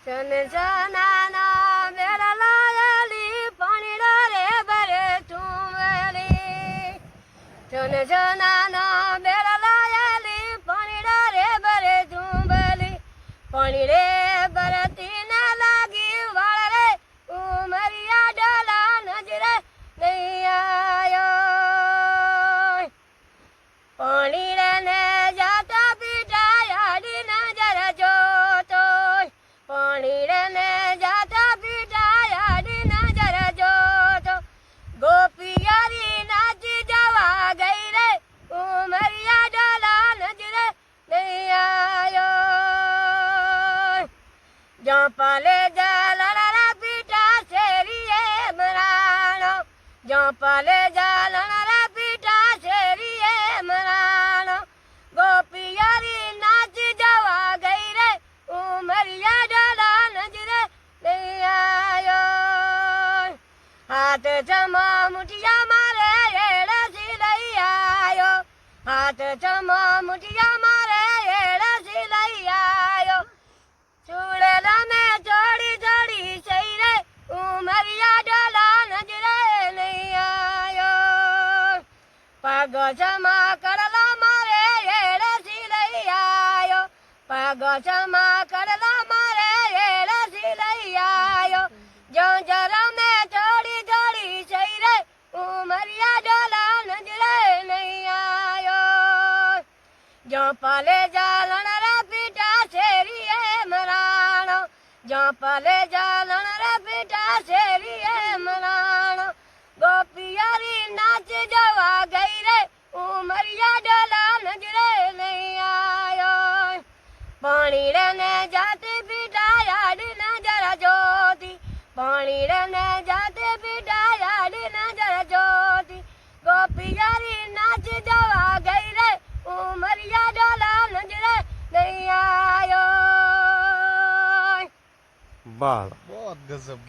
ચન ચનાના બેરલા એલી પાણીડા રે બરે ચુંવેલી ચન ચનાના બેરલા એલી પાણીડા રે બરે ચુંવેલી પાણી રે બરતી ના લાગી વાળ રે ઉમરિયા ડોલા નજરે નહીં આયો પાણી રે ને જાતા પીટા યાડી નજર જોતો પાણી રે ને જાતા પીટા યાડી નજર જોતો ગોપિયારી નાચી જવા ગઈ રે ઉમરિયા ડોલા નજરે નહીં આયો જોપલે જલણા પીટા શેરીએ મરાણો જોપલે જલણા પીટા શેરીએ મરાણો ગોપિયારી નાચી જવા ગઈ રે ઉમરિયા ડોલા નજરે નહીં આયો હાથ જમા મુઠિયા મારે એડસી લઈ આયો હાથ જમા મુઠિયા મારે એડસી લઈ આયો ચૂડેલા મેં જોડી જોડી સહી રે ઉમરિયા ડોલા નજરે નહીં આયો પગ જમા કરલા મારે એડસી લઈ આયો પગ જમા કરલા મારે એડસી લઈ આયો જો જરા મેં જોડી જોડી સહી રે ઉમરિયા ડોલા નજરે નહીં આયો જો પલે જાલણ રે પીટા શેરીએ મરાણો જો પલે જાલણ રે પીટા શેરીએ મરાણો ગોપિયારી નાચ જવા ગઈ રે ઉમરિયા ડોલા નજરે નહીં આયો પાણી રે ને જાતે પીટા યાડી નજર જોતી પાણી રે ને જાતે પીટા યાડી નજર જોતી ગોપિયારી નાચ જવા ગઈ રે ઉમરિયા ડોલા નજરે નહીં આયો वाह बहुत गजब।